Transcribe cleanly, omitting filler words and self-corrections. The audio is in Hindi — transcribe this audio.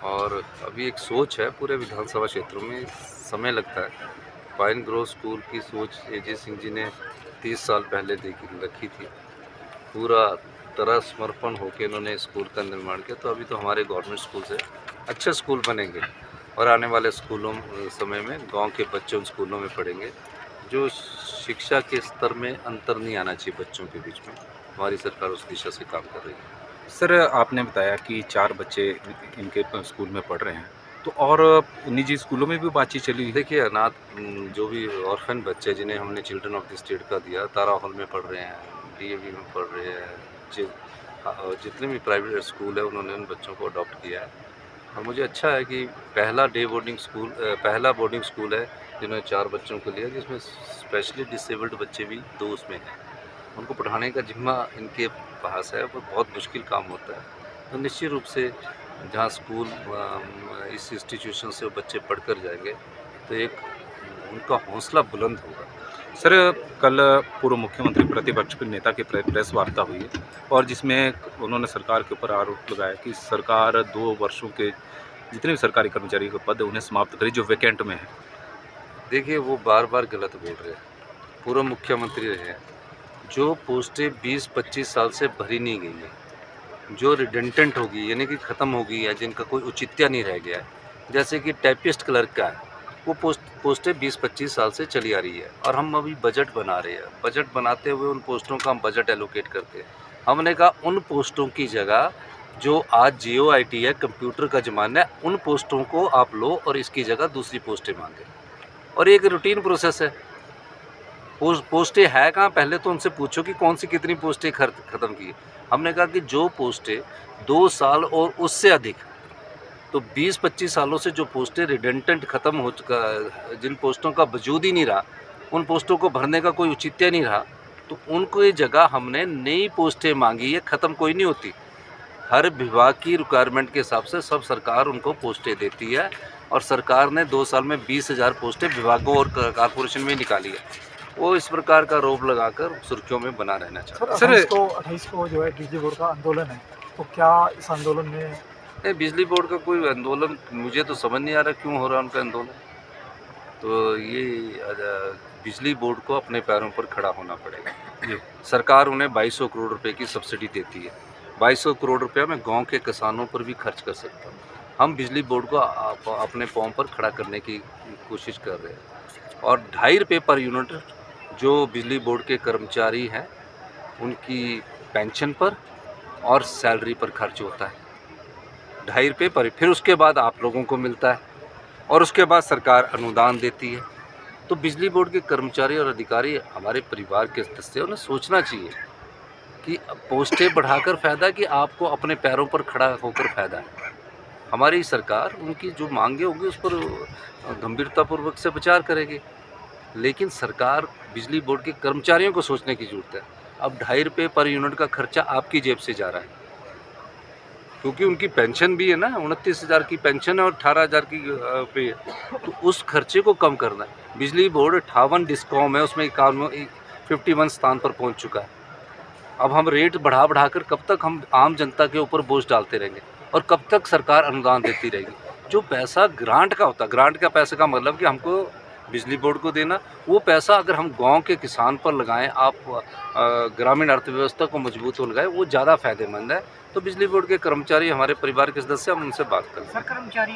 और अभी एक सोच है पूरे विधानसभा क्षेत्रों में, समय लगता है। पाइन ग्रोव स्कूल की सोच एजे सिंह जी ने 30 साल पहले रखी थी। पूरा तरह समर्पण होकर इन्होंने स्कूल का निर्माण किया, तो अभी तो हमारे गवर्नमेंट स्कूल से अच्छे स्कूल बनेंगे और आने वाले स्कूलों समय में गांव के बच्चे उन स्कूलों में पढ़ेंगे। जो शिक्षा के स्तर में अंतर नहीं आना चाहिए बच्चों के बीच में, हमारी सरकार उस दिशा से काम कर रही है। सर, आपने बताया कि 4 बच्चे इनके स्कूल में पढ़ रहे हैं, तो और निजी स्कूलों में भी बातचीत चली है? देखिए अनाथ जो भी ऑर्फन बच्चे जिन्हें हमने चिल्ड्रन ऑफ द स्टेट का दिया, तारा हॉल में पढ़ रहे हैं, डीएवी में पढ़ रहे हैं, जितने भी प्राइवेट स्कूल है उन्होंने उन बच्चों को अडॉप्ट किया है। और मुझे अच्छा है कि पहला बोर्डिंग स्कूल है जिन्होंने 4 बच्चों को लिया, जिसमें स्पेशली डिसेबल्ड बच्चे भी 2 उसमें हैं। उनको पढ़ाने का जिम्मा इनके पास है, वो बहुत मुश्किल काम होता है। तो निश्चित रूप से जहाँ स्कूल इस इंस्टीट्यूशन से वो बच्चे पढ़कर जाएंगे तो एक उनका हौसला बुलंद होगा। सर, कल पूर्व मुख्यमंत्री प्रतिपक्ष के नेता की प्रेस वार्ता हुई है और जिसमें उन्होंने सरकार के ऊपर आरोप लगाया कि सरकार 2 वर्षों के जितने भी सरकारी कर्मचारी के पद है उन्हें समाप्त करी जो वैकेंट में है। देखिए वो बार बार गलत बोल रहे हैं। पूर्व मुख्यमंत्री रहे हैं, जो पोस्टें 20-25 साल से भरी नहीं गई हैं, जो रिडेंडेंट होगी यानी कि ख़त्म हो गई है, जिनका कोई औचित्य नहीं रह गया है, जैसे कि टाइपिस्ट क्लर्क का है, वो पोस्टें 20-25 साल से चली आ रही है और हम अभी बजट बना रहे हैं। बजट बनाते हुए उन पोस्टों का हम बजट एलोकेट करते हैं। हमने कहा उन पोस्टों की जगह जो आज जीओआईटी है, कंप्यूटर का ज़माना है, उन पोस्टों को आप लो और इसकी जगह दूसरी पोस्टें मांगें। और ये एक रूटीन प्रोसेस है। पोस्टें है कहाँ, पहले तो उनसे पूछो कि कौन सी कितनी पोस्टें ख़त्म की। हमने कहा कि जो पोस्टें 2 साल और उससे अधिक, तो 20-25 सालों से जो पोस्टें रिडेंडेंट ख़त्म हो चुका, जिन पोस्टों का वजूद ही नहीं रहा, उन पोस्टों को भरने का कोई औचित्य नहीं रहा, तो उनको ये जगह हमने नई पोस्टें मांगी। ये ख़त्म कोई नहीं होती। हर विभाग की रिक्वायरमेंट के हिसाब से सब सरकार उनको पोस्टें देती है और सरकार ने 2 साल में 20,000 पोस्टें विभागों और कॉर्पोरेशन में निकाली है। वो इस प्रकार का आरोप लगाकर सुर्खियों में बना रहना चाहता है। सर 28 को जो है बिजली बोर्ड का आंदोलन है, तो क्या इस आंदोलन में नहीं, बिजली बोर्ड का कोई आंदोलन मुझे तो समझ नहीं आ रहा क्यों हो रहा है उनका आंदोलन। तो ये बिजली बोर्ड को अपने पैरों पर खड़ा होना पड़ेगा। सरकार उन्हें 2200 करोड़ रुपए की सब्सिडी देती है। 2200 करोड़ रुपया मैं गांव के किसानों पर भी खर्च कर सकता हूँ। हम बिजली बोर्ड को अपने पाँव पर खड़ा करने की कोशिश कर रहे हैं। और 2.5 रुपये पर यूनिट जो बिजली बोर्ड के कर्मचारी हैं उनकी पेंशन पर और सैलरी पर खर्च होता है, 2.5 रुपये पर। फिर उसके बाद आप लोगों को मिलता है और उसके बाद सरकार अनुदान देती है। तो बिजली बोर्ड के कर्मचारी और अधिकारी हमारे परिवार के सदस्य, उन्हें सोचना चाहिए कि पोस्टें बढ़ाकर फ़ायदा कि आपको अपने पैरों पर खड़ा होकर फ़ायदा है। हमारी सरकार उनकी जो मांगे होंगी उस पर गंभीरतापूर्वक से विचार करेगी, लेकिन सरकार बिजली बोर्ड के कर्मचारियों को सोचने की ज़रूरत है। अब 2.5 रुपये पर यूनिट का खर्चा आपकी जेब से जा रहा है, क्योंकि उनकी पेंशन भी है ना, 29,000 की पेंशन है और 18,000 की पे, तो उस खर्चे को कम करना है। बिजली बोर्ड 58 डिस्कॉम है, उसमें 51 स्थान पर पहुंच चुका है। अब हम रेट बढ़ा कर कब तक हम आम जनता के ऊपर बोझ डालते रहेंगे और कब तक सरकार अनुदान देती रहेगी। जो पैसा ग्रांट का होता है, ग्रांट का पैसे का मतलब कि हमको बिजली बोर्ड को देना, वो पैसा अगर हम गांव के किसान पर लगाएं, आप ग्रामीण अर्थव्यवस्था को मजबूत हो लगाएं, वो ज़्यादा फायदेमंद है। तो बिजली बोर्ड के कर्मचारी हमारे परिवार के सदस्य, हम उनसे बात करें।